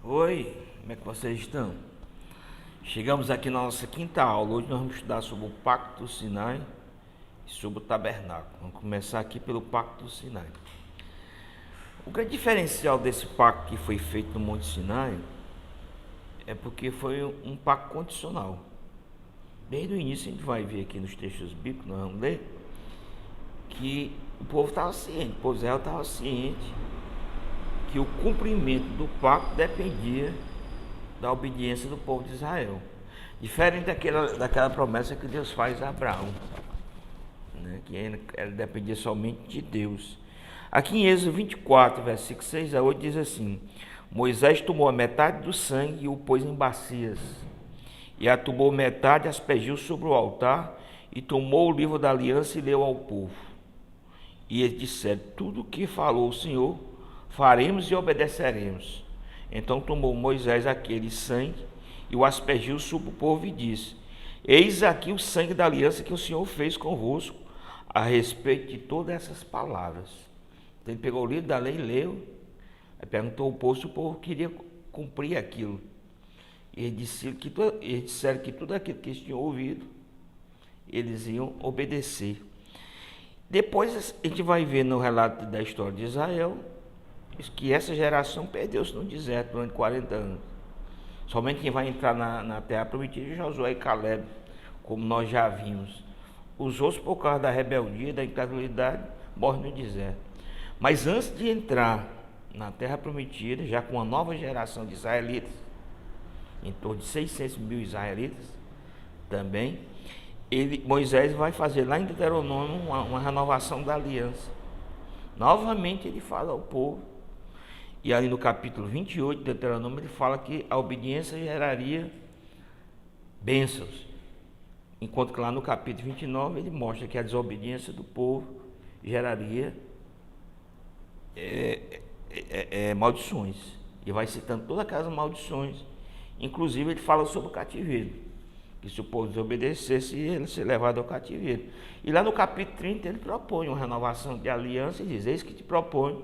Oi, como é que vocês estão? Chegamos aqui na nossa quinta aula. Hoje nós vamos estudar sobre o Pacto do Sinai e sobre o Tabernáculo. Vamos começar aqui pelo Pacto do Sinai. O grande diferencial desse pacto que foi feito no Monte Sinai é porque foi um pacto condicional. Desde o início a gente vai ver aqui nos textos bíblicos, nós vamos ler, que o povo estava ciente, o povo de Israel estava ciente que o cumprimento do pacto dependia da obediência do povo de Israel. Diferente daquela promessa que Deus faz a Abraão, né? Que ele dependia somente de Deus. Aqui em Êxodo 24, versículo 6 a 8, diz assim: Moisés tomou a metade do sangue e o pôs em bacias, e a tomou metade, aspergiu sobre o altar, e tomou o livro da aliança e leu ao povo. E eles disseram: tudo o que falou o Senhor, faremos e obedeceremos. Então tomou Moisés aquele sangue e o aspergiu sobre o povo e disse: Eis aqui o sangue da aliança que o Senhor fez convosco a respeito de todas essas palavras. Então ele pegou o livro da lei e leu, aí perguntou ao povo se o povo queria cumprir aquilo. E eles disseram que tudo aquilo que eles tinham ouvido, eles iam obedecer. Depois a gente vai ver no relato da história de Israel que essa geração perdeu-se no deserto durante 40 anos. Somente quem vai entrar na terra prometida é Josué e Caleb, como nós já vimos. Os outros, por causa da rebeldia, da incredulidade, morrem no deserto. Mas antes de entrar na terra prometida, já com uma nova geração de israelitas, em torno de 600 mil israelitas também, Moisés vai fazer lá em Deuteronômio uma renovação da aliança. Novamente ele fala ao povo, e ali no capítulo 28 de Deuteronômio ele fala que a obediência geraria bênçãos, enquanto que lá no capítulo 29 ele mostra que a desobediência do povo geraria maldições, e vai citando todas aquelas maldições. Inclusive ele fala sobre o cativeiro, que se o povo desobedecesse, ele ser levado ao cativeiro. E lá no capítulo 30 ele propõe uma renovação de aliança e diz: eis que te propõe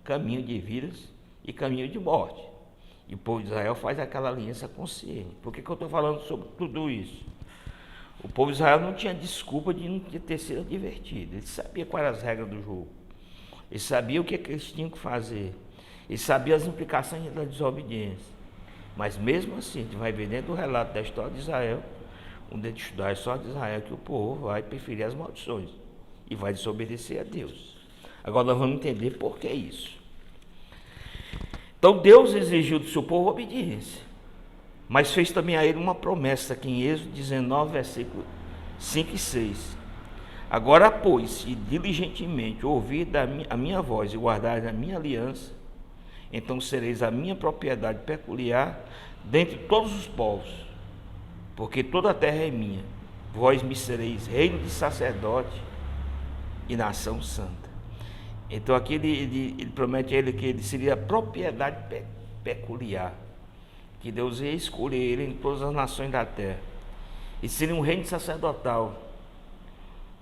caminho de vidas e caminho de morte. E o povo de Israel faz aquela aliança consciente. Por que eu estou falando sobre tudo isso? O povo de Israel não tinha desculpa de não ter sido advertido. Ele sabia quais eram as regras do jogo. Ele sabia o que eles tinham que fazer. Ele sabia as implicações da desobediência. Mas mesmo assim, a gente vai ver dentro do relato da história de Israel, onde a gente estudar a história de Israel, que o povo vai preferir as maldições e vai desobedecer a Deus. Agora nós vamos entender por que isso. Então Deus exigiu do seu povo obediência, mas fez também a ele uma promessa, aqui em Êxodo 19, versículos 5 e 6. Agora, pois, se diligentemente ouvir a minha voz e guardar a minha aliança, então sereis a minha propriedade peculiar dentre todos os povos, porque toda a terra é minha. Vós me sereis reino de sacerdote e nação santa. Então aqui ele promete a ele que ele seria propriedade peculiar, que Deus ia escolher ele em todas as nações da terra. E seria um reino sacerdotal.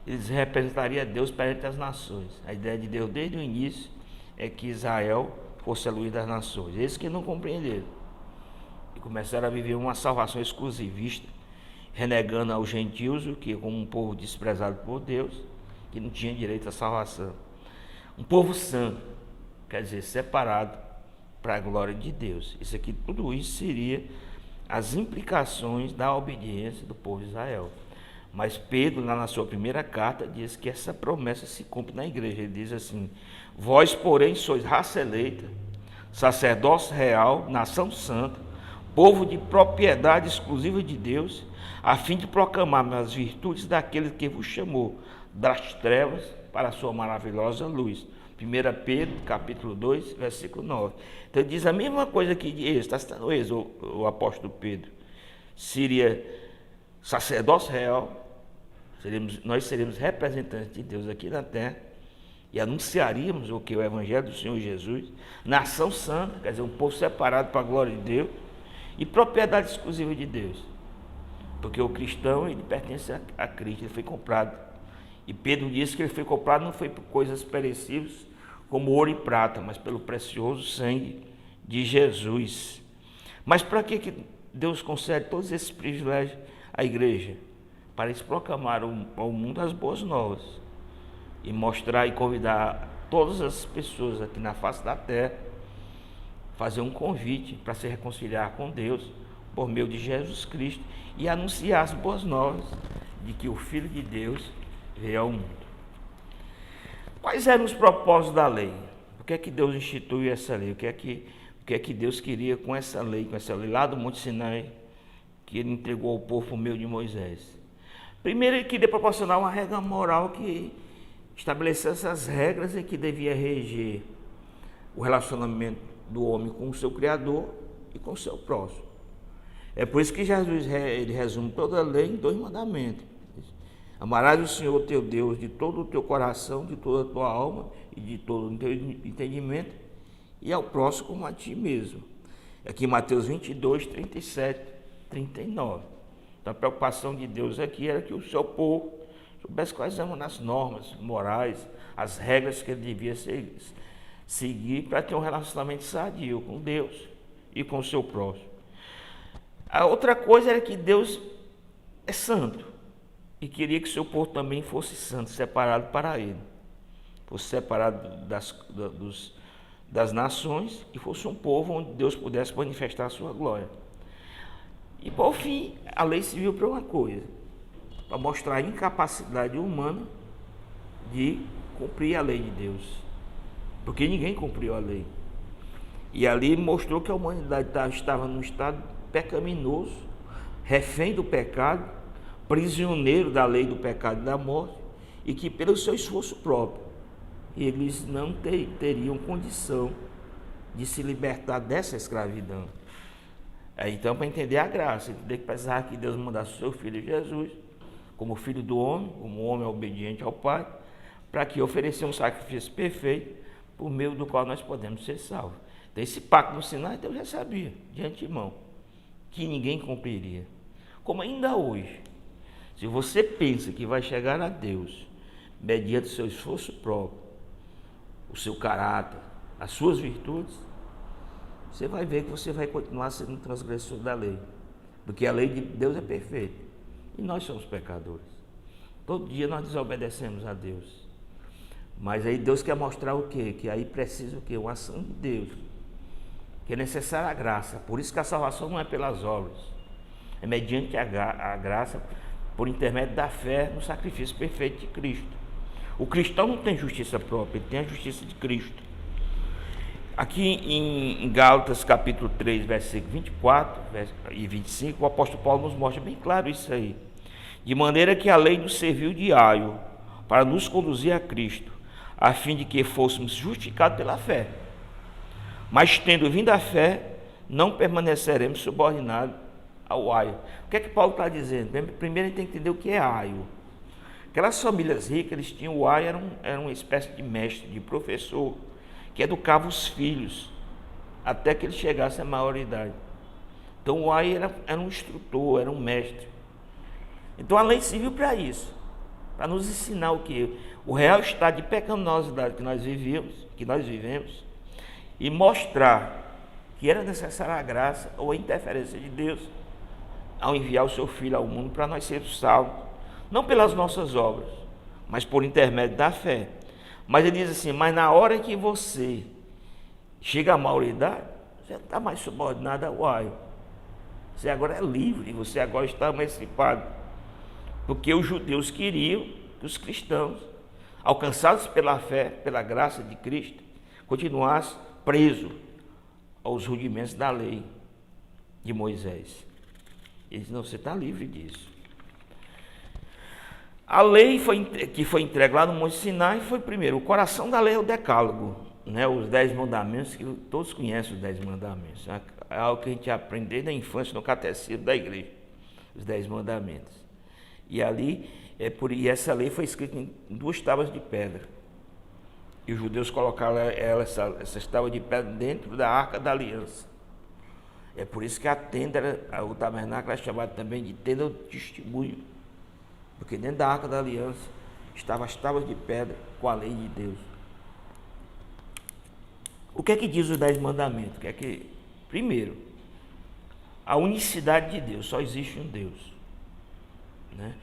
Eles representariam Deus perante as nações. A ideia de Deus desde o início é que Israel fosse a luz das nações. Eles que não compreenderam e começaram a viver uma salvação exclusivista, renegando aos gentios, o que como um povo desprezado por Deus, que não tinha direito à salvação. Um povo santo, quer dizer, separado para a glória de Deus. Isso aqui, tudo isso seria as implicações da obediência do povo de Israel. Mas Pedro, lá na sua primeira carta, diz que essa promessa se cumpre na igreja. Ele diz assim: vós, porém, sois raça eleita, sacerdócio real, nação santa, povo de propriedade exclusiva de Deus, a fim de proclamar as virtudes daquele que vos chamou das trevas para a sua maravilhosa luz. 1 Pedro, capítulo 2, versículo 9. Então ele diz a mesma coisa que de Êxodo, está citando o apóstolo Pedro. Seria sacerdócio real, nós seremos representantes de Deus aqui na terra e anunciaríamos o que? O Evangelho do Senhor Jesus. Nação santa, quer dizer, um povo separado para a glória de Deus, e propriedade exclusiva de Deus, porque o cristão, ele pertence a Cristo, ele foi comprado. E Pedro disse que ele foi comprado não foi por coisas perecíveis como ouro e prata, mas pelo precioso sangue de Jesus. Mas para que Deus concede todos esses privilégios à igreja? Para eles proclamar ao mundo as boas novas e mostrar e convidar todas as pessoas aqui na face da terra, fazer um convite para se reconciliar com Deus por meio de Jesus Cristo e anunciar as boas novas de que o Filho de Deus veio ao mundo. Quais eram os propósitos da lei? Por que é que Deus instituiu essa lei? O que é que Deus queria com essa lei lá do Monte Sinai, que ele entregou ao povo por meio de Moisés? Primeiro, ele queria proporcionar uma regra moral que estabelecesse as regras em que devia reger o relacionamento do homem com o seu Criador e com o seu próximo. É por isso que Jesus ele resume toda a lei em 2 mandamentos. Amarás o Senhor teu Deus de todo o teu coração, de toda a tua alma e de todo o teu entendimento, e ao próximo como a ti mesmo. Aqui em Mateus 22, 37, 39. Então a preocupação de Deus aqui era que o seu povo soubesse quais eram as normas morais, as regras que ele devia seguir para ter um relacionamento sadio com Deus e com o seu próximo. A outra coisa era que Deus é santo e queria que o seu povo também fosse santo, separado para ele. Fosse separado das nações e fosse um povo onde Deus pudesse manifestar a sua glória. E por fim, a lei serviu para uma coisa, para mostrar a incapacidade humana de cumprir a lei de Deus, porque ninguém cumpriu a lei. E ali mostrou que a humanidade estava num estado pecaminoso, refém do pecado, prisioneiro da lei do pecado e da morte, e que pelo seu esforço próprio eles não teriam condição de se libertar dessa escravidão. Então, para entender a graça, entender que precisava que Deus mandasse o seu Filho Jesus, como Filho do homem, como homem obediente ao Pai, para que oferecesse um sacrifício perfeito, por meio do qual nós podemos ser salvos. Então, esse pacto no Sinai, Deus já sabia, de antemão, que ninguém cumpriria. Como ainda hoje, se você pensa que vai chegar a Deus, mediante o seu esforço próprio, o seu caráter, as suas virtudes, você vai ver que você vai continuar sendo um transgressor da lei, porque a lei de Deus é perfeita e nós somos pecadores. Todo dia nós desobedecemos a Deus, mas aí Deus quer mostrar o quê? Que aí precisa o quê? Uma ação de Deus, que é necessária a graça. Por isso que a salvação não é pelas obras, é mediante a graça, por intermédio da fé no sacrifício perfeito de Cristo. O cristão não tem justiça própria, ele tem a justiça de Cristo. Aqui em Gálatas capítulo 3, versículo 24 e 25, o apóstolo Paulo nos mostra bem claro isso aí. De maneira que a lei nos serviu de aio para nos conduzir a Cristo, a fim de que fôssemos justificados pela fé. Mas tendo vindo a fé, não permaneceremos subordinados ao aio. O que é que Paulo está dizendo? Primeiro a gente tem que entender o que é aio. Aquelas famílias ricas, eles tinham o aio, era uma espécie de mestre, de professor, que educava os filhos até que eles chegassem à maioridade. Então o aio era um instrutor, era um mestre. Então a lei serviu para isso, para nos ensinar o que? O real estado de pecaminosidade que nós vivemos, e mostrar que era necessária a graça ou a interferência de Deus ao enviar o seu Filho ao mundo para nós sermos salvos, não pelas nossas obras, mas por intermédio da fé. Mas ele diz assim, mas na hora que você chega à maioridade, você não está mais subordinado ao aio. Você agora é livre, você agora está emancipado. Porque os judeus queriam que os cristãos, alcançados pela fé, pela graça de Cristo, continuassem presos aos rudimentos da lei de Moisés. Ele diz, não, você está livre disso. A lei que foi entregue lá no Monte Sinai foi, primeiro, o coração da lei é o decálogo, né? Os 10 mandamentos, que todos conhecem os 10 mandamentos. É algo que a gente aprende desde a infância no catecismo da igreja, os 10 mandamentos. E ali, e essa lei foi escrita em 2 tábuas de pedra. E os judeus colocaram essas tábuas de pedra dentro da Arca da Aliança. É por isso que a tenda, o tabernáculo é chamado também de tenda do testemunho. Porque dentro da Arca da Aliança estavam as tábuas de pedra com a lei de Deus. O que é que diz os 10 mandamentos? Primeiro, a unicidade de Deus, só existe um Deus, né?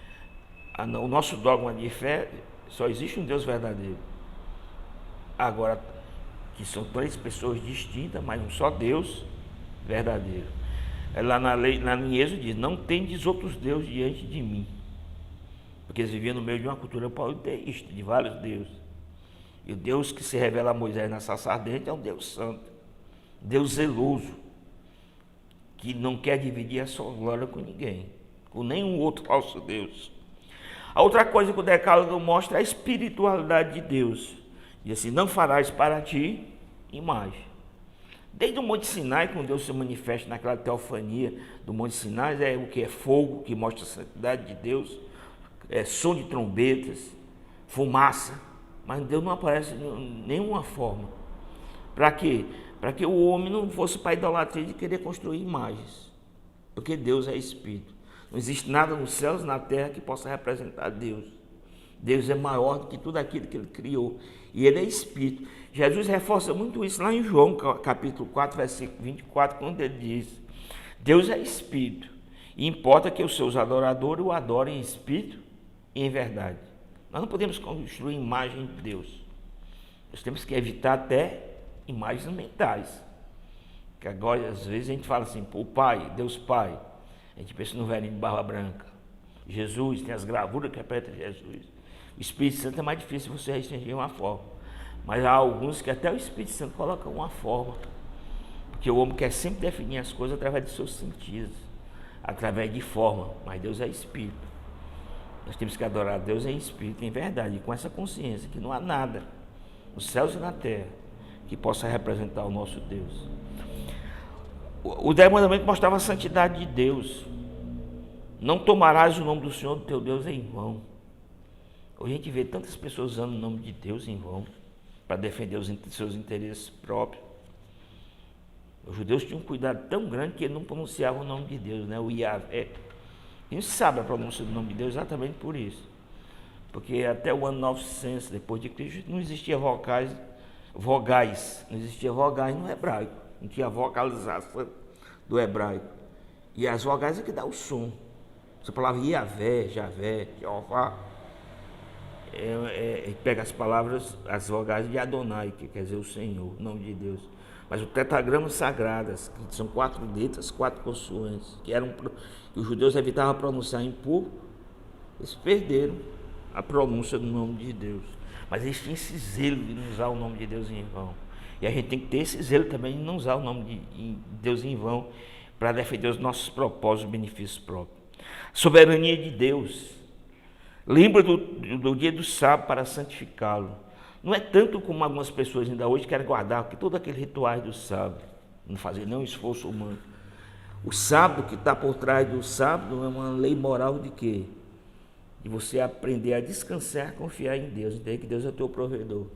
O nosso dogma de fé, só existe um Deus verdadeiro. Agora, que são três pessoas distintas, mas um só Deus verdadeiro. Lá na lei, lá em Êxodo diz: não tendes outros deuses diante de mim. Porque eles viviam no meio de uma cultura politeísta, de vários deuses. E o Deus que se revela a Moisés na sarça ardente é um Deus santo, Deus zeloso, que não quer dividir a sua glória com ninguém, com nenhum outro falso Deus. A outra coisa que o Decálogo mostra é a espiritualidade de Deus. Diz assim: não farás para ti imagem. Desde o Monte Sinai, quando Deus se manifesta naquela teofania do Monte Sinai, é o que é fogo, que mostra a santidade de Deus, é som de trombetas, fumaça, mas Deus não aparece de nenhuma forma. Para quê? Para que o homem não fosse para a idolatria de querer construir imagens, porque Deus é Espírito. Não existe nada nos céus e na terra que possa representar Deus. Deus é maior do que tudo aquilo que Ele criou, e Ele é Espírito. Jesus reforça muito isso lá em João, capítulo 4, versículo 24, quando Ele diz: Deus é Espírito, e importa que os seus adoradores o adorem em Espírito e em verdade. Nós não podemos construir imagem de Deus. Nós temos que evitar até imagens mentais. Que agora, às vezes, a gente fala assim: o Pai, Deus Pai. A gente pensa no velhinho de barba branca. Jesus, tem as gravuras que representam Jesus. O Espírito Santo é mais difícil você restringir uma forma. Mas há alguns que até o Espírito Santo coloca uma forma. Porque o homem quer sempre definir as coisas através de seus sentidos, através de forma. Mas Deus é Espírito. Nós temos que adorar a Deus em Espírito, em verdade, e com essa consciência que não há nada nos céus e na terra que possa representar o nosso Deus. O 10 mandamentos mostrava a santidade de Deus. Não tomarás o nome do Senhor, do teu Deus, em vão. Hoje a gente vê tantas pessoas usando o nome de Deus em vão, para defender os seus interesses próprios. Os judeus tinham um cuidado tão grande que eles não pronunciavam o nome de Deus, né? O Yahvé. A gente sabe a pronúncia do nome de Deus exatamente por isso. Porque até o ano 900 depois de Cristo não existia vogais, não existia vogais no hebraico, não tinha vocalização do hebraico. E as vogais é que dá o som. Essa palavra Yahvé, Javé, Jeová, pega as palavras, as vogais de Adonai, que quer dizer o Senhor, o nome de Deus. Mas o tetragrama sagradas, que são 4 letras, 4 consoantes, que os judeus evitavam pronunciar em público, eles perderam a pronúncia do nome de Deus. Mas eles tinham esse zelo de não usar o nome de Deus em vão. E a gente tem que ter esse zelo também de não usar o nome de Deus em vão, para defender os nossos propósitos e benefícios próprios. Soberania de Deus. Lembra do dia do sábado para santificá-lo. Não é tanto como algumas pessoas ainda hoje querem guardar, porque todos aqueles rituais do sábado, não fazer nenhum esforço humano. O sábado que está por trás do sábado é uma lei moral de quê? De você aprender a descansar, confiar em Deus, entender que Deus é o teu provedor.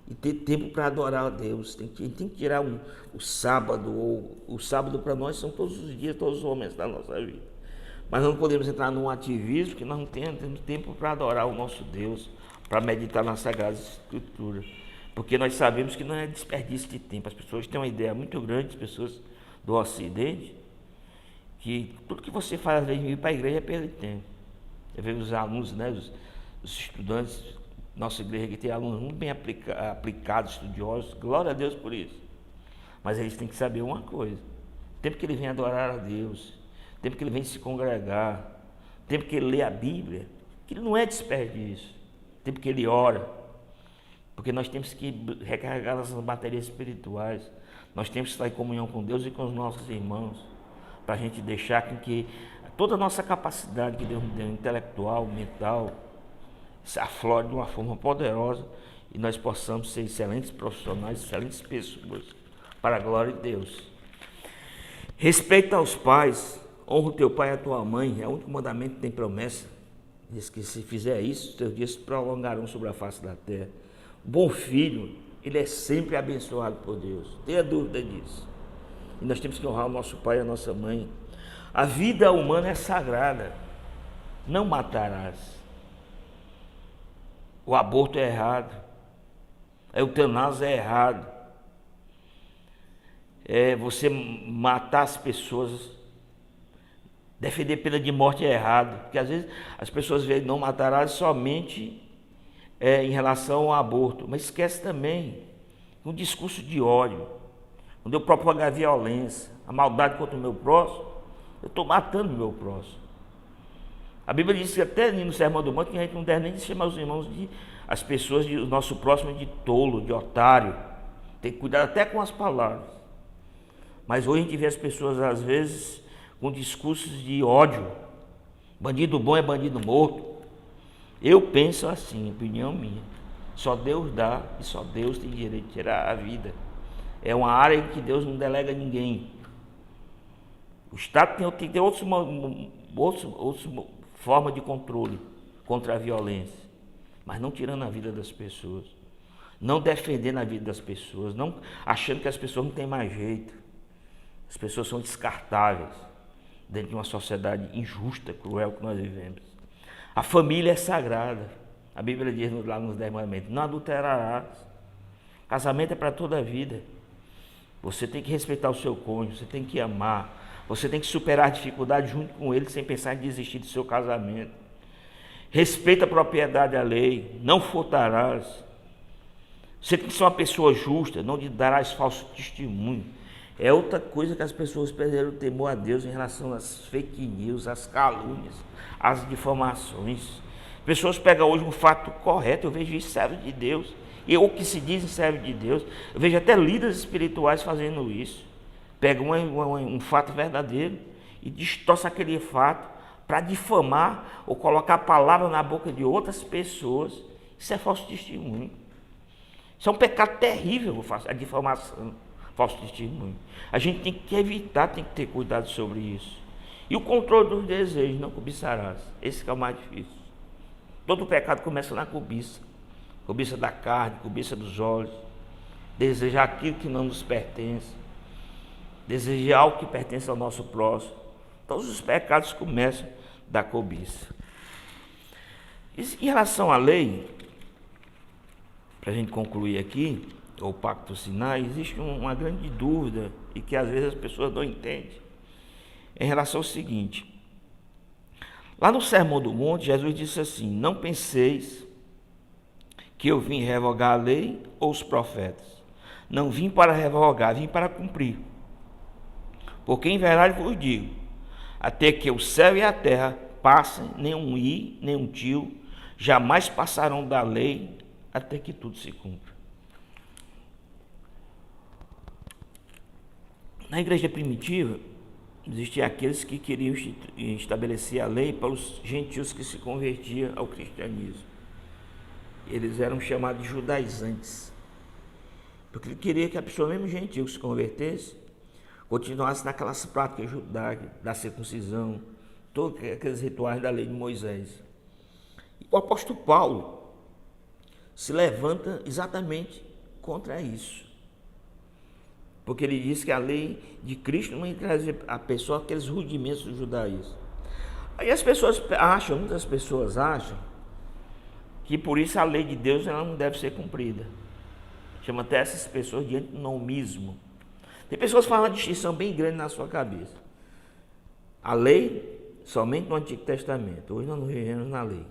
E ter tempo para adorar a Deus. Tem que tirar o sábado, ou o sábado para nós são todos os dias, todos os momentos da nossa vida. Mas não podemos entrar num ativismo que nós não temos tempo para adorar o nosso Deus, para meditar nas Sagradas Escrituras. Porque nós sabemos que não é desperdício de tempo. As pessoas têm uma ideia muito grande, as pessoas do Ocidente, que tudo que você faz às vezes de ir para a igreja é perder tempo. Você vê os alunos, né, os estudantes, nossa igreja que tem alunos muito bem aplicados, estudiosos, glória a Deus por isso. Mas eles têm que saber uma coisa: o tempo que ele vem adorar a Deus, o tempo que ele vem se congregar, o tempo que ele lê a Bíblia, que ele não é desperdício, o tempo que ele ora, porque nós temos que recarregar as baterias espirituais, nós temos que estar em comunhão com Deus e com os nossos irmãos, para a gente deixar com que toda a nossa capacidade que Deus nos deu, intelectual, mental, se aflore de uma forma poderosa e nós possamos ser excelentes profissionais, excelentes pessoas, para a glória de Deus. Respeita aos pais, honra o teu pai e a tua mãe, é o único mandamento que tem promessa. Diz que se fizer isso, os teus dias se prolongarão sobre a face da terra. O bom filho, ele é sempre abençoado por Deus, não tenha dúvida disso. E nós temos que honrar o nosso pai e a nossa mãe. A vida humana é sagrada, não matarás. O aborto é errado, a eutanásia é errado. você matar as pessoas, defender pena de morte é errado, porque às vezes as pessoas veem não matarás somente em relação ao aborto, mas esquece também um discurso de ódio, quando eu propago a violência, a maldade contra o meu próximo, eu estou matando o meu próximo. A Bíblia diz que até no Sermão do Monte que a gente não deve nem chamar os irmãos as pessoas, o nosso próximo de tolo, de otário. Tem que cuidar até com as palavras. Mas hoje a gente vê as pessoas às vezes com discursos de ódio. Bandido bom é bandido morto. Eu penso assim, opinião minha. Só Deus dá e só Deus tem direito de tirar a vida. É uma área em que Deus não delega a ninguém. O Estado tem que ter outras formas de controle contra a violência, mas não tirando a vida das pessoas, não defendendo a vida das pessoas, não achando que as pessoas não têm mais jeito. As pessoas são descartáveis dentro de uma sociedade injusta, cruel que nós vivemos. A família é sagrada. A Bíblia diz lá nos 10 mandamentos: não adulterarás. Casamento é para toda a vida. Você tem que respeitar o seu cônjuge, você tem que amar, você tem que superar a dificuldade junto com ele sem pensar em desistir do seu casamento. Respeita a propriedade alheia, não furtarás. Você tem que ser uma pessoa justa, não lhe darás falso testemunho. É outra coisa que as pessoas perderam o temor a Deus em relação às fake news, às calúnias, às difamações. Pessoas pegam hoje um fato correto, eu vejo isso servo de Deus, e o que se dizem servo de Deus, eu vejo até líderes espirituais fazendo isso. Pegam um fato verdadeiro e distorce aquele fato para difamar ou colocar a palavra na boca de outras pessoas. Isso é falso testemunho. Isso é um pecado terrível, a difamação, falso testemunho. A gente tem que evitar, tem que ter cuidado sobre isso. E o controle dos desejos, não cobiçarás. Esse que é o mais difícil. Todo pecado começa na cobiça. Cobiça da carne, cobiça dos olhos. Desejar aquilo que não nos pertence. Desejar algo que pertence ao nosso próximo. Todos os pecados começam da cobiça. Em relação à lei, para a gente concluir aqui, o Pacto do Sinai, existe uma grande dúvida e que às vezes as pessoas não entendem em relação ao seguinte. Lá no Sermão do Monte, Jesus disse assim: não penseis que eu vim revogar a lei ou os profetas. Não vim para revogar, vim para cumprir. Porque em verdade vos digo, até que o céu e a terra passem, nenhum i, nenhum tio, jamais passarão da lei, até que tudo se cumpra. Na igreja primitiva, existiam aqueles que queriam estabelecer a lei para os gentios que se convertiam ao cristianismo. Eles eram chamados de judaizantes, porque ele queria que a pessoa, mesmo gentil que se convertesse, continuasse naquelas práticas judaicas, da circuncisão, todos aqueles rituais da lei de Moisés. E o apóstolo Paulo se levanta exatamente contra isso, porque ele diz que a lei de Cristo não traz a pessoa aqueles rudimentos do judaísmo. Aí as pessoas acham, muitas pessoas acham, que por isso a lei de Deus ela não deve ser cumprida. Chama até essas pessoas de antinomismo. Tem pessoas que fazem uma distinção bem grande na sua cabeça. A lei somente no Antigo Testamento. Hoje nós não vivemos na lei.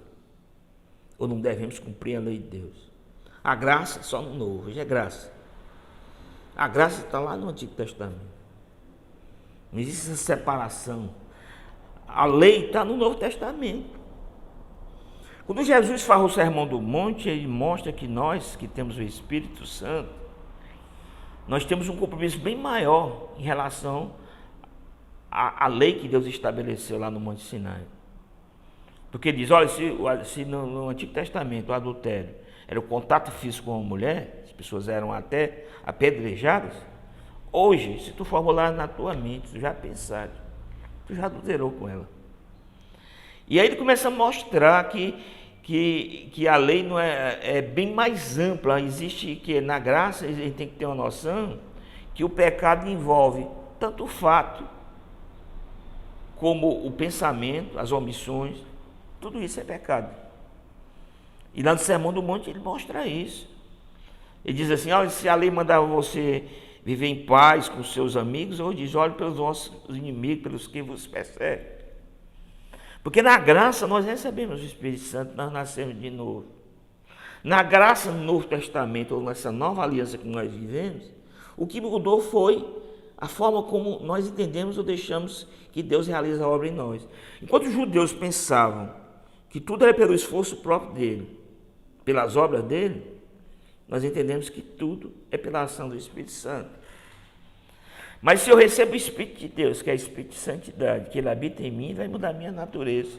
Ou não devemos cumprir a lei de Deus. A graça só no Novo. Hoje é graça. A graça está lá no Antigo Testamento. Não existe essa separação. A lei está no Novo Testamento. Quando Jesus fala o Sermão do Monte, ele mostra que nós, que temos o Espírito Santo, nós temos um compromisso bem maior em relação à lei que Deus estabeleceu lá no Monte Sinai. Porque diz, olha, se no Antigo Testamento o adultério era o contato físico com a mulher, as pessoas eram até apedrejadas, hoje, se tu formular na tua mente, tu já pensaste, tu já adulterou com ela. E aí ele começa a mostrar que a lei não é bem mais ampla. Existe que na graça a gente tem que ter uma noção que o pecado envolve tanto o fato como o pensamento, as omissões, tudo isso é pecado. E lá no Sermão do Monte ele mostra isso. Ele diz assim, olha, se a lei mandava você viver em paz com seus amigos, ou diz, olhe pelos vossos inimigos, pelos que vos perseguem. Porque na graça nós recebemos o Espírito Santo, nós nascemos de novo. Na graça no Novo Testamento, ou nessa nova aliança que nós vivemos, o que mudou foi a forma como nós entendemos ou deixamos que Deus realiza a obra em nós. Enquanto os judeus pensavam que tudo era pelo esforço próprio dele, pelas obras dele, nós entendemos que tudo é pela ação do Espírito Santo. Mas se eu recebo o Espírito de Deus, que é o Espírito de Santidade, que ele habita em mim, vai mudar a minha natureza.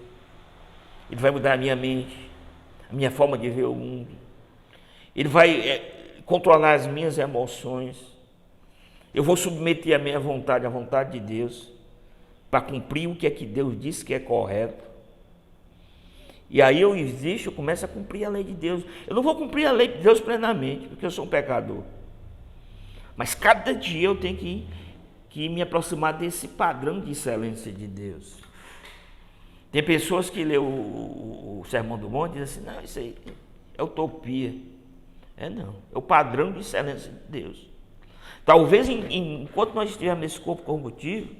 Ele vai mudar a minha mente, a minha forma de ver o mundo. Ele vai controlar as minhas emoções. Eu vou submeter a minha vontade à vontade de Deus, para cumprir o que é que Deus disse que é correto. E aí eu existo, eu começo a cumprir a lei de Deus. Eu não vou cumprir a lei de Deus plenamente, porque eu sou um pecador. Mas cada dia eu tenho que me aproximar desse padrão de excelência de Deus. Tem pessoas que lêem o Sermão do Monte e dizem assim, não, isso aí é utopia. Não, é o padrão de excelência de Deus. Talvez enquanto nós estivermos nesse corpo combutivo,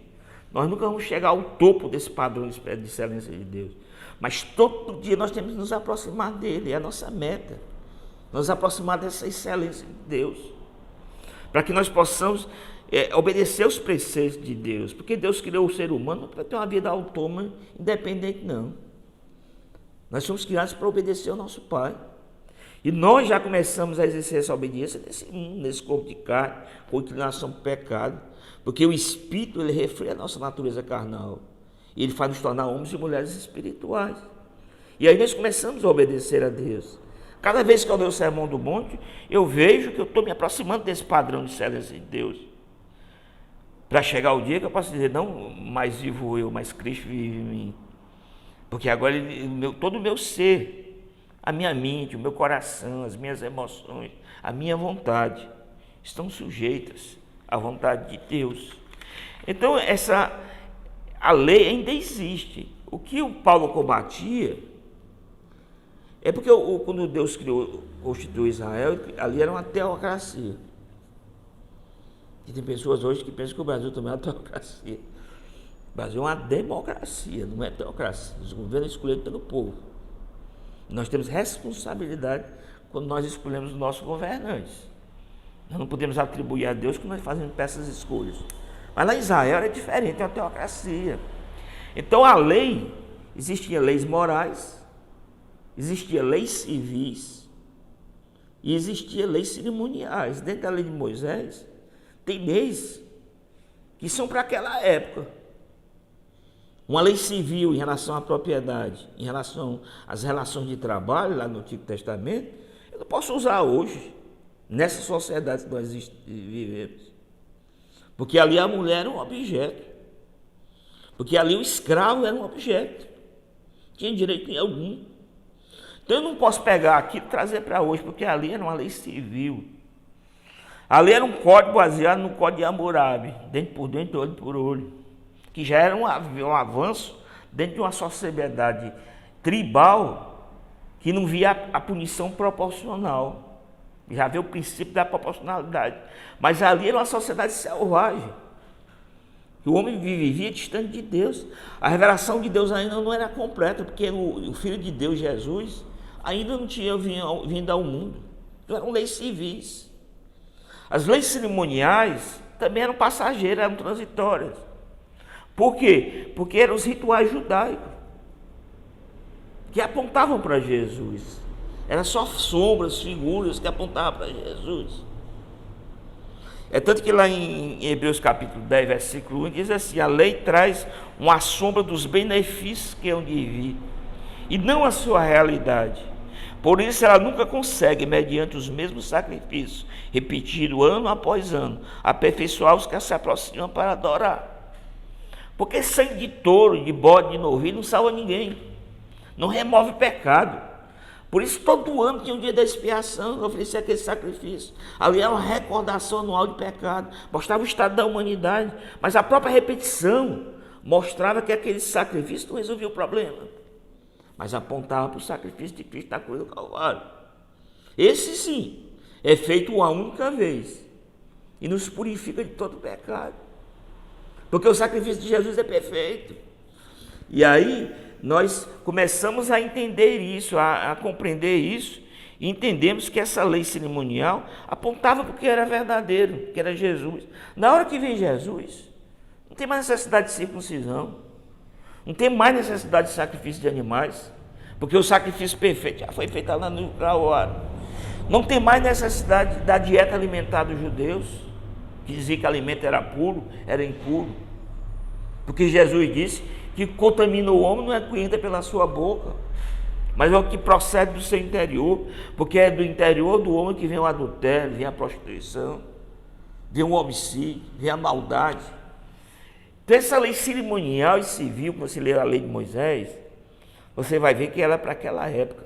nós nunca vamos chegar ao topo desse padrão de excelência de Deus. Mas todo dia nós temos que nos aproximar dele, é a nossa meta. Nos aproximar dessa excelência de Deus. Para que nós possamos obedecer os preceitos de Deus. Porque Deus criou o ser humano para ter uma vida autônoma, independente, não. Nós somos criados para obedecer ao nosso Pai. E nós já começamos a exercer essa obediência nesse mundo, nesse corpo de carne, com inclinação para o pecado. Porque o Espírito, ele refreia a nossa natureza carnal. E ele faz nos tornar homens e mulheres espirituais. E aí nós começamos a obedecer a Deus. Cada vez que eu leio o Sermão do Monte, eu vejo que eu estou me aproximando desse padrão de excelência de Deus. Para chegar o dia que eu posso dizer, não mais vivo eu, mas Cristo vive em mim. Porque agora todo o meu ser, a minha mente, o meu coração, as minhas emoções, a minha vontade, estão sujeitas à vontade de Deus. Então, a lei ainda existe. O que o Paulo combatia é porque quando Deus constituiu Israel, ali era uma teocracia. E tem pessoas hoje que pensam que o Brasil também é uma teocracia. O Brasil é uma democracia, não é teocracia. Os governos escolhidos pelo povo. Nós temos responsabilidade quando nós escolhemos os nossos governantes. Nós não podemos atribuir a Deus que nós fazemos essas escolhas. Mas lá em Israel é diferente, é uma teocracia. Então a lei, existiam leis morais, existiam leis civis e existiam leis cerimoniais. Dentro da lei de Moisés, tem leis que são para aquela época. Uma lei civil em relação à propriedade, em relação às relações de trabalho, lá no Antigo Testamento, eu não posso usar hoje, nessa sociedade que nós vivemos. Porque ali a mulher era um objeto. Porque ali o escravo era um objeto. Tinha direito em algum. Então eu não posso pegar aquilo e trazer para hoje, porque ali era uma lei civil. Ali era um código baseado no código de Hammurabi, dente por dente, olho por olho. Que já era um avanço dentro de uma sociedade tribal que não via a punição proporcional. Já vê o princípio da proporcionalidade. Mas ali era uma sociedade selvagem. O homem vivia distante de Deus. A revelação de Deus ainda não era completa, porque o Filho de Deus, Jesus, ainda não tinha vindo ao mundo. Então eram leis civis. As leis cerimoniais também eram passageiras, eram transitórias. Por quê? Porque eram os rituais judaicos que apontavam para Jesus. Eram só sombras, figuras que apontavam para Jesus. É tanto que lá em Hebreus capítulo 10, versículo 1, diz assim: a lei traz uma sombra dos benefícios que hão de vir, e não a sua realidade. Por isso ela nunca consegue, mediante os mesmos sacrifícios, repetido ano após ano, aperfeiçoar os que se aproximam para adorar. Porque sangue de touro, de bode, de novilho não salva ninguém, não remove pecado. Por isso todo ano tinha um dia da expiação, oferecia aquele sacrifício. Ali era uma recordação anual de pecado, mostrava o estado da humanidade, mas a própria repetição mostrava que aquele sacrifício não resolvia o problema, mas apontava para o sacrifício de Cristo na cruz do Calvário. Esse sim é feito uma única vez, e nos purifica de todo pecado. Porque o sacrifício de Jesus é perfeito. E aí nós começamos a entender isso, a compreender isso, e entendemos que essa lei cerimonial apontava para o que era verdadeiro, que era Jesus. Na hora que vem Jesus, não tem mais necessidade de circuncisão, não tem mais necessidade de sacrifício de animais, porque o sacrifício perfeito já foi feito lá no Calvário. Não tem mais necessidade da dieta alimentar dos judeus, que dizia que o alimento era puro, era impuro. Porque Jesus disse que contamina o homem não é que entra pela sua boca, mas é o que procede do seu interior, porque é do interior do homem que vem o adultério, vem a prostituição, vem o homicídio, vem a maldade. Então essa lei cerimonial e civil, quando você lê a lei de Moisés, você vai ver que ela é para aquela época.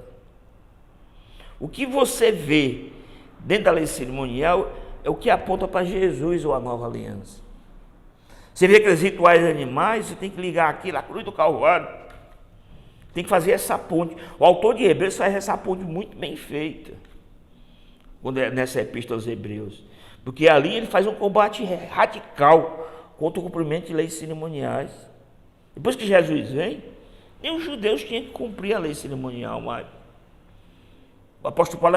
O que você vê dentro da lei cerimonial é o que aponta para Jesus ou a nova aliança. Você vê aqueles rituais animais, você tem que ligar aqui na cruz do Calvário. Tem que fazer essa ponte. O autor de Hebreus faz essa ponte muito bem feita, quando é nessa epístola aos Hebreus. Porque ali ele faz um combate radical contra o cumprimento de leis cerimoniais. Depois que Jesus vem, nem os judeus tinham que cumprir a lei cerimonial mais. O apóstolo Paulo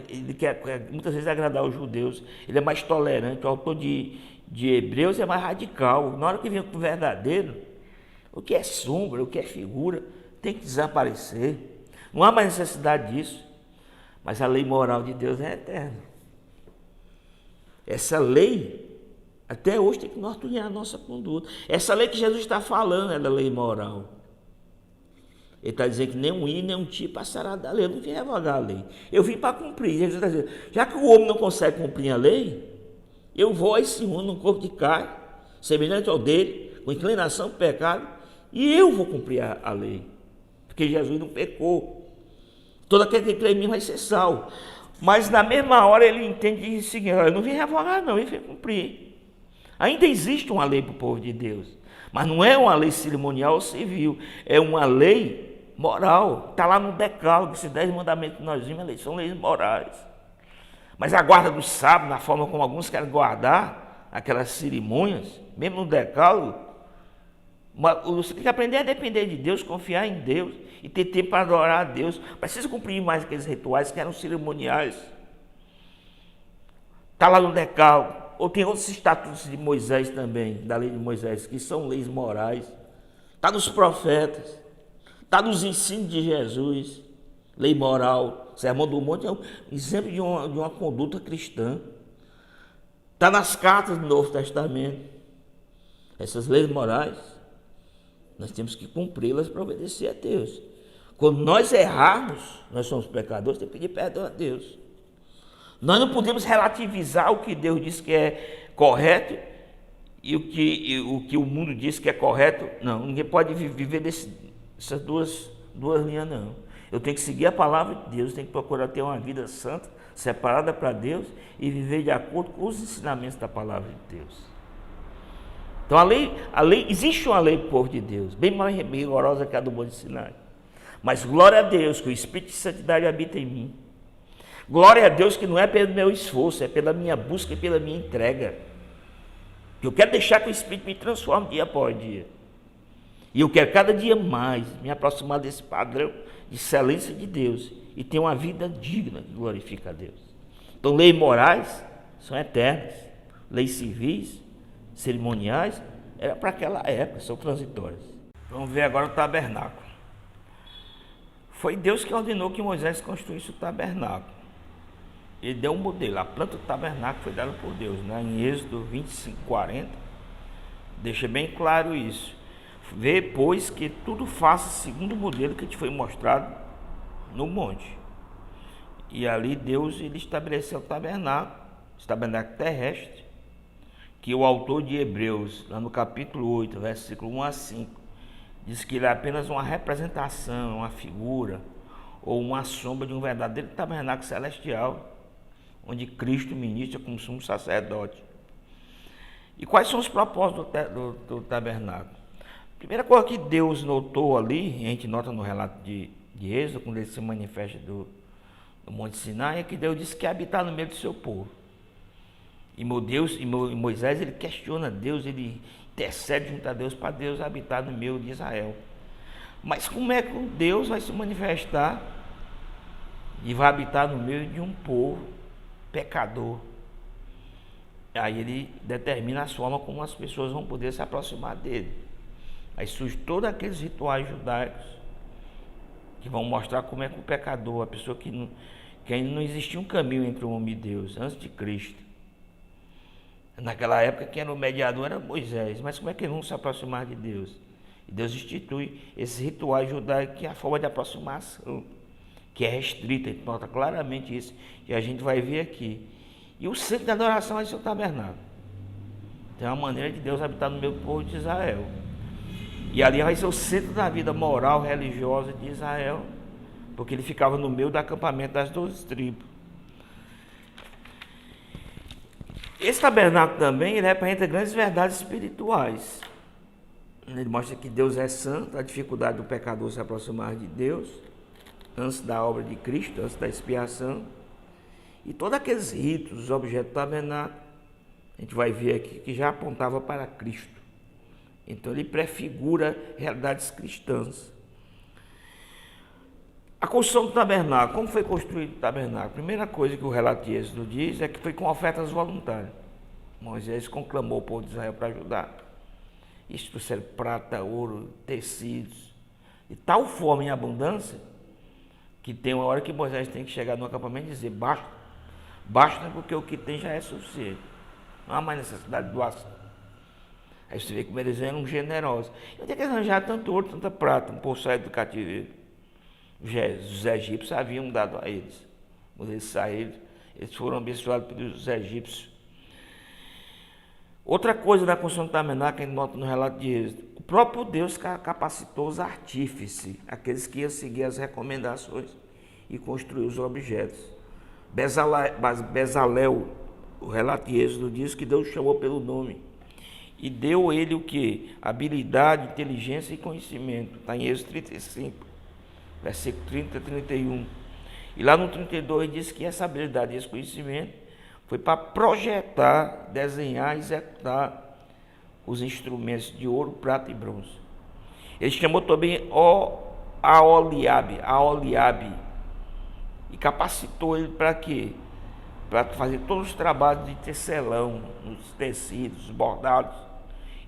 ele quer muitas vezes agradar os judeus, ele é mais tolerante. O autor de Hebreus é mais radical. Na hora que vem o verdadeiro, o que é sombra, o que é figura, tem que desaparecer. Não há mais necessidade disso. Mas a lei moral de Deus é eterna. Essa lei, até hoje, tem que nortear a nossa conduta. Essa lei que Jesus está falando é da lei moral. Ele está dizendo que nem um i, nem um ti passará da lei. Eu não vim revogar a lei. Eu vim para cumprir. Jesus está dizendo, já que o homem não consegue cumprir a lei, eu vou a esse mundo num corpo de carne, semelhante ao dele, com inclinação para o pecado, e eu vou cumprir a lei. Porque Jesus não pecou. Todo aquele que crê em mim vai ser salvo. Mas na mesma hora ele entende e diz o seguinte, eu não vim revogar não, eu vim cumprir. Ainda existe uma lei para o povo de Deus. Mas não é uma lei cerimonial ou civil, é uma lei moral. Está lá no decálogo, esses 10 mandamentos que nós vimos, são leis morais. Mas a guarda do sábado, na forma como alguns querem guardar aquelas cerimônias, mesmo no decálogo, você tem que aprender a depender de Deus, confiar em Deus e ter tempo para adorar a Deus. Precisa cumprir mais aqueles rituais que eram cerimoniais. Está lá no decálogo. Ou tem outros estatutos de Moisés também, da lei de Moisés, que são leis morais. Está nos profetas, está nos ensinos de Jesus, lei moral. Sermão do Monte é um exemplo de uma conduta cristã. Está nas cartas do Novo Testamento. Essas leis morais, nós temos que cumpri-las para obedecer a Deus. Quando nós errarmos, nós somos pecadores, temos que pedir perdão a Deus. Nós não podemos relativizar o que Deus diz que é correto e o que o mundo diz que é correto. Não, ninguém pode viver dessas duas linhas, não. Eu tenho que seguir a palavra de Deus, tenho que procurar ter uma vida santa, separada para Deus e viver de acordo com os ensinamentos da palavra de Deus. Então existe uma lei para o povo de Deus, bem mais rigorosa que a do Monte Sinai. Mas glória a Deus que o Espírito de Santidade habita em mim. Glória a Deus que não é pelo meu esforço, é pela minha busca e pela minha entrega. Eu quero deixar que o Espírito me transforme dia após dia. E eu quero cada dia mais me aproximar desse padrão de excelência de Deus e ter uma vida digna que glorifica a Deus. Então, leis morais são eternas. Leis civis, cerimoniais, era para aquela época, são transitórias. Vamos ver agora o tabernáculo. Foi Deus que ordenou que Moisés construísse o tabernáculo. Ele deu um modelo, a planta do tabernáculo foi dada por Deus, né? Em Êxodo 25:40, deixa bem claro isso. Vê, pois, que tudo faça segundo o modelo que te foi mostrado no monte. E ali Deus ele estabeleceu o tabernáculo terrestre, que o autor de Hebreus, lá no capítulo 8, versículo 1 a 5, diz que ele é apenas uma representação, uma figura, ou uma sombra de um verdadeiro tabernáculo celestial, onde Cristo ministra como sumo sacerdote. E quais são os propósitos do tabernáculo? A primeira coisa que Deus notou ali, a gente nota no relato de Êxodo, quando ele se manifesta do Monte Sinai, é que Deus disse que ia habitar no meio do seu povo. E Moisés, ele questiona Deus, ele intercede junto a Deus para Deus habitar no meio de Israel. Mas como é que Deus vai se manifestar e vai habitar no meio de um povo pecador? Aí ele determina as formas como as pessoas vão poder se aproximar dele. Aí surge todos aqueles rituais judaicos que vão mostrar como é que o pecador, a pessoa que ainda não existia um caminho entre o homem e Deus, antes de Cristo. Naquela época quem era o mediador era Moisés, mas como é que eles vão se aproximar de Deus? E Deus institui esses rituais judaicos, que é a forma de aproximação, que é restrita, ele nota claramente isso, e a gente vai ver aqui. E o centro da adoração é o seu tabernáculo. Então é uma maneira de Deus habitar no meio do povo de Israel. E ali vai ser o centro da vida moral, religiosa de Israel, porque ele ficava no meio do acampamento das 12 tribos. Esse tabernáculo também ele representa grandes verdades espirituais. Ele mostra que Deus é santo, a dificuldade do pecador se aproximar de Deus, antes da obra de Cristo, antes da expiação. E todos aqueles ritos, os objetos do tabernáculo, a gente vai ver aqui que já apontava para Cristo. Então ele prefigura realidades cristãs. A construção do tabernáculo, como foi construído o tabernáculo? A primeira coisa que o relato de Êxodo diz é que foi com ofertas voluntárias. Moisés conclamou o povo de Israel para ajudar. Eles trouxeram prata, ouro, tecidos, de tal forma em abundância, que tem uma hora que Moisés tem que chegar no acampamento e dizer: basta porque o que tem já é suficiente. Não há mais necessidade de doação. Aí você vê como eles eram generosos. Eu tenho que arranjar tanto ouro, tanta prata, um povo saído do cativeiro. Os egípcios haviam dado a eles. Quando eles saíram, eles foram abençoados pelos egípcios. Outra coisa da construção do tabernáculo que a gente nota no relato de Êxodo: o próprio Deus capacitou os artífices, aqueles que iam seguir as recomendações e construir os objetos. Bezalel, o relato de Êxodo diz que Deus chamou pelo nome e deu ele o que? Habilidade, inteligência e conhecimento. Está em Êxodo 35, versículo 30 a 31. E lá no 32 diz que essa habilidade e esse conhecimento foi para projetar, desenhar e executar os instrumentos de ouro, prata e bronze. Ele chamou também Aholiabe, e capacitou ele para quê? Para fazer todos os trabalhos de tecelão, nos tecidos, bordados.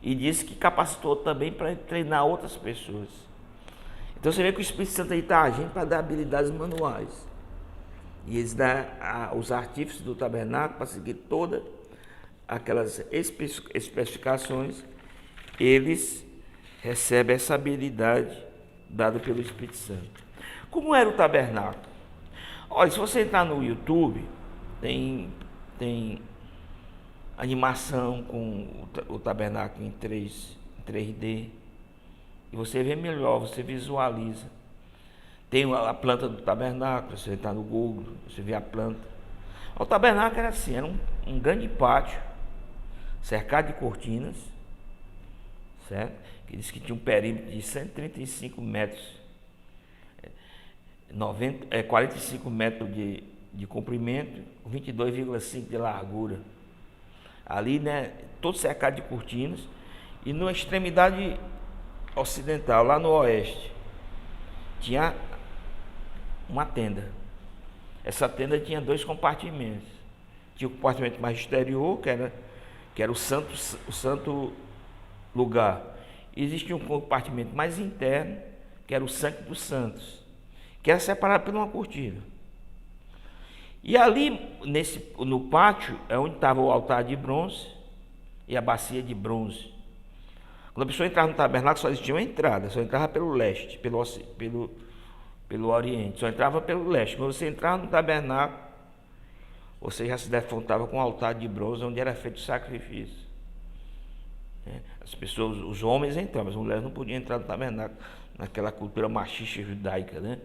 E disse que capacitou também para treinar outras pessoas. Então você vê que o Espírito Santo está agindo para dar habilidades manuais. E eles dão os artífices do tabernáculo para seguir todas aquelas especificações. Eles recebem essa habilidade dada pelo Espírito Santo. Como era o tabernáculo? Olha, se você entrar no YouTube, tem animação com o tabernáculo em 3D. E você vê melhor, você visualiza. Tem a planta do tabernáculo, você está no Google, você vê a planta. O tabernáculo era assim, era um grande pátio, cercado de cortinas, certo? Que diz que tinha um perímetro de 135 metros, 45 metros de comprimento, 22,5 de largura. Ali, né, todo cercado de cortinas. E na extremidade ocidental, lá no oeste, tinha uma tenda. Essa tenda tinha 2 compartimentos. Tinha o compartimento mais exterior, que era o santo lugar. E existia um compartimento mais interno, que era o Santo dos Santos, que era separado por uma cortina. E ali, no pátio, é onde estava o altar de bronze e a bacia de bronze. Quando a pessoa entrava no tabernáculo, só existia uma entrada, só entrava pelo leste, pelo oriente, só entrava pelo leste. Quando você entrava no tabernáculo, você já se defrontava com o altar de bronze, onde era feito o sacrifício. As pessoas, os homens entravam, as mulheres não podiam entrar no tabernáculo, naquela cultura machista judaica, né?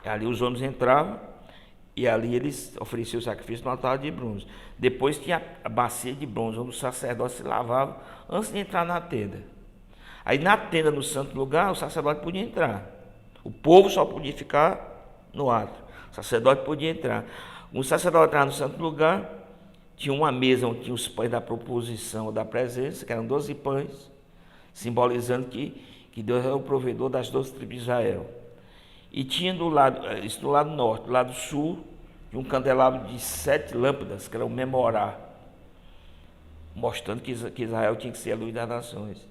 Ali os homens entravam e ali eles ofereciam o sacrifício no altar de bronze. Depois tinha a bacia de bronze, onde o sacerdote se lavava antes de entrar na tenda. Aí na tenda, no santo lugar, o sacerdote podia entrar. O povo só podia ficar no átrio. O sacerdote podia entrar. O sacerdote entrava no santo lugar, tinha uma mesa onde tinha os pães da proposição da presença, que eram 12 pães, simbolizando que Deus era o provedor das 12 tribos de Israel. E tinha do lado norte, do lado sul, um candelabro de 7 lâmpadas, que era o menorá, mostrando que Israel tinha que ser a luz das nações.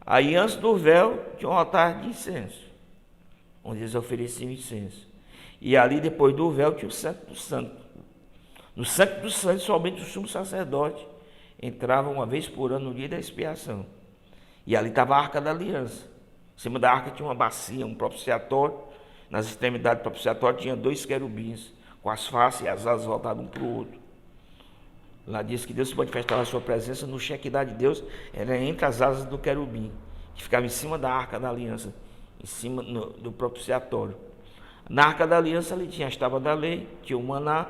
Aí antes do véu tinha um altar de incenso, onde eles ofereciam incenso. E ali depois do véu tinha o Santo do Santo. No Santo dos Santos somente o sumo sacerdote entrava uma vez por ano no dia da expiação. E ali estava a Arca da Aliança. Em cima da arca tinha uma bacia, um propiciatório. Nas extremidades do propiciatório tinha 2 querubins, com as faces e as asas voltadas um para o outro. Lá diz que Deus se manifestava a sua presença no Shekinah de Deus, era entre as asas do querubim, que ficava em cima da Arca da Aliança, em cima do propiciatório. Na Arca da Aliança ali tinha as tábuas da lei, tinha o maná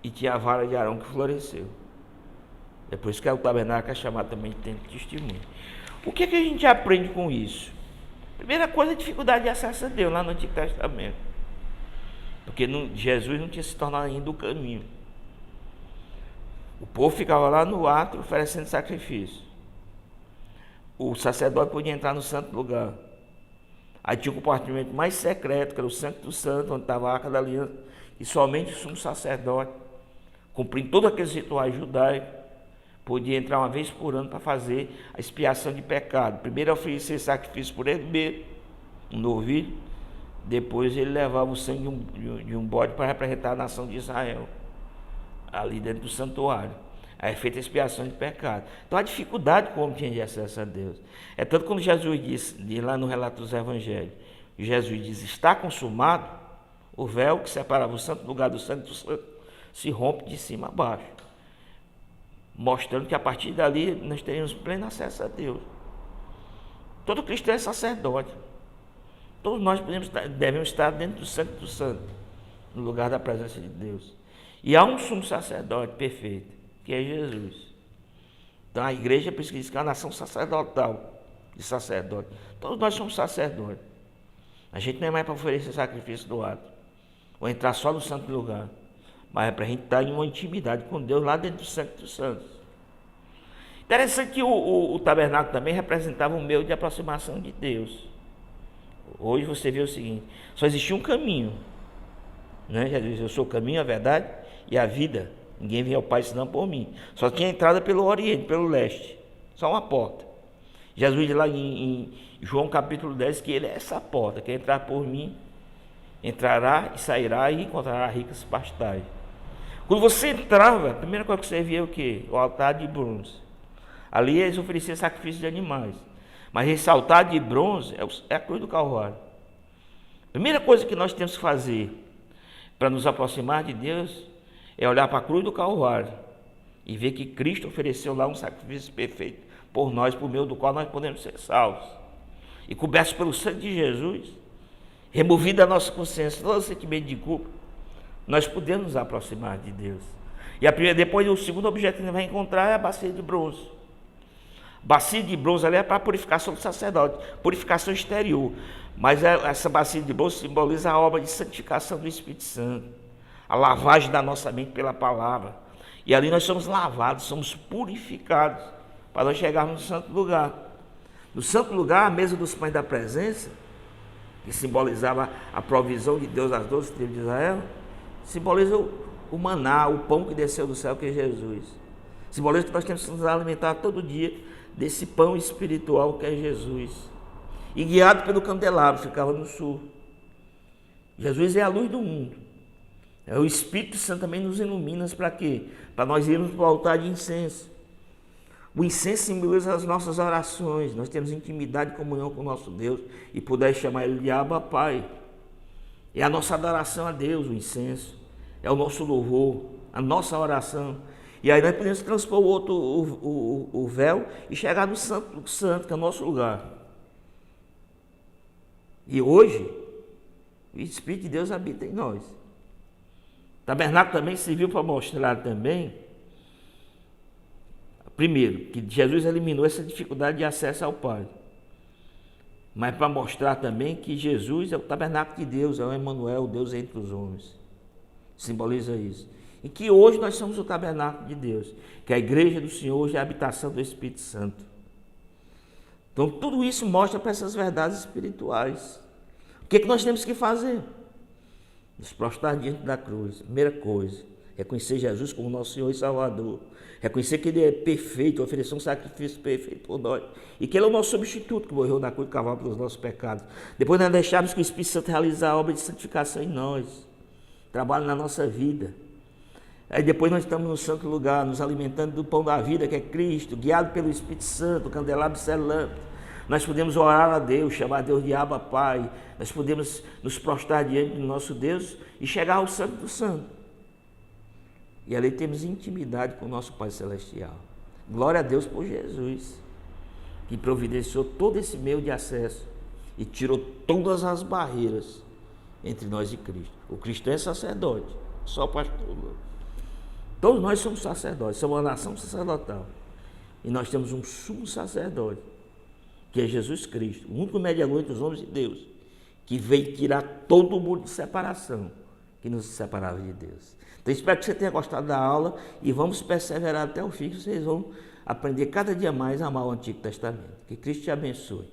e tinha a vara de Arão que floresceu. É por isso que o tabernáculo é chamado também de templo de testemunho. O que a gente aprende com isso? Primeira coisa, a dificuldade de acesso a Deus lá no Antigo Testamento. Porque Jesus não tinha se tornado ainda o caminho. O povo ficava lá no átrio oferecendo sacrifício. O sacerdote podia entrar no santo lugar. Aí tinha o compartimento mais secreto, que era o Santo do Santo, onde estava a Arca da Aliança, e somente o sumo sacerdote, cumprindo todos aqueles rituais judaicos, podia entrar uma vez por ano para fazer a expiação de pecado. Primeiro oferecer sacrifício por ele mesmo, um novilho, depois ele levava o sangue de um bode para representar a nação de Israel, ali dentro do santuário. Aí é feita a expiação de pecado. Então a dificuldade que o homem tinha de acesso a Deus. É tanto quando Jesus diz lá no relato dos evangelhos, Jesus diz, está consumado, o véu que separava o santo lugar do santo se rompe de cima a baixo, mostrando que a partir dali nós teríamos pleno acesso a Deus. Todo cristão é sacerdote. Todos nós devemos estar dentro do Santo do Santo, no lugar da presença de Deus. E há um sumo sacerdote perfeito, que é Jesus. Então a igreja precisa que é uma nação sacerdotal, de sacerdote. Todos nós somos sacerdotes. A gente não é mais para oferecer sacrifício do ato, ou entrar só no santo lugar, mas é para a gente estar em uma intimidade com Deus lá dentro do Santo dos Santos. Interessante que o tabernáculo também representava um meio de aproximação de Deus. Hoje você vê o seguinte, só existia um caminho, né? Jesus, eu sou o caminho, a verdade e a vida. Ninguém vem ao Pai senão por mim. Só tinha entrada pelo Oriente, pelo Leste, só uma porta. Jesus diz lá em João capítulo 10 que ele é essa porta, quem entrar por mim, entrará e sairá e encontrará ricas pastagens. Quando você entrava, a primeira coisa que você via é o quê? O altar de bronze. Ali eles ofereciam sacrifício de animais. Mas esse altar de bronze é a cruz do Calvário. A primeira coisa que nós temos que fazer para nos aproximar de Deus é olhar para a cruz do Calvário e ver que Cristo ofereceu lá um sacrifício perfeito por nós, por meio do qual nós podemos ser salvos. E cobertos pelo sangue de Jesus, removida a nossa consciência, todo sentimento de culpa, nós podemos nos aproximar de Deus. E depois o segundo objeto que a gente vai encontrar é a bacia de bronze. Bacia de bronze ali é para a purificação do sacerdote, purificação exterior. Mas essa bacia de bronze simboliza a obra de santificação do Espírito Santo, a lavagem da nossa mente pela palavra. E ali nós somos lavados, somos purificados, para nós chegarmos no santo lugar. No santo lugar, a mesa dos pães da presença, que simbolizava a provisão de Deus às 12 tribos de Israel, simboliza o maná, o pão que desceu do céu, que é Jesus. Simboliza que nós temos que nos alimentar todo dia desse pão espiritual que é Jesus. E guiado pelo candelabro, ficava no sul. Jesus é a luz do mundo. O Espírito Santo também nos ilumina para quê? Para nós irmos para o altar de incenso. O incenso simboliza as nossas orações. Nós temos intimidade e comunhão com o nosso Deus e puder chamar Ele de Abba Pai. É a nossa adoração a Deus, o incenso. É o nosso louvor, a nossa oração. E aí nós podemos transpor o véu e chegar no Santo do Santo, que é o nosso lugar. E hoje, o Espírito de Deus habita em nós. O tabernáculo também serviu para mostrar também, primeiro, que Jesus eliminou essa dificuldade de acesso ao Pai. Mas para mostrar também que Jesus é o tabernáculo de Deus, é o Emmanuel, o Deus entre os homens. Simboliza isso. em que hoje nós somos o tabernáculo de Deus, que a igreja do Senhor hoje é a habitação do Espírito Santo. Então tudo isso mostra para essas verdades espirituais. O que nós temos que fazer? Nos prostrar diante da cruz. Primeira coisa, reconhecer Jesus como nosso Senhor e Salvador. Reconhecer que Ele é perfeito, ofereceu um sacrifício perfeito por nós. E que Ele é o nosso substituto, que morreu na cruz do Calvário pelos nossos pecados. Depois nós deixarmos que o Espírito Santo realize a obra de santificação em nós. Trabalhe na nossa vida. Aí depois nós estamos no santo lugar, nos alimentando do pão da vida, que é Cristo, guiado pelo Espírito Santo, o candelabro selâmpico. Nós podemos orar a Deus, chamar a Deus de Abba Pai. Nós podemos nos prostrar diante do nosso Deus e chegar ao Santo do Santo. E ali temos intimidade com o nosso Pai Celestial. Glória a Deus por Jesus, que providenciou todo esse meio de acesso e tirou todas as barreiras entre nós e Cristo. O cristão é sacerdote, só pastor. Todos nós somos sacerdotes, somos uma nação sacerdotal. E nós temos um sumo sacerdote, que é Jesus Cristo, o único mediador entre os homens e Deus, que veio tirar todo o muro de separação que nos separava de Deus. Então espero que você tenha gostado da aula e vamos perseverar até o fim, que vocês vão aprender cada dia mais a amar o Antigo Testamento. Que Cristo te abençoe.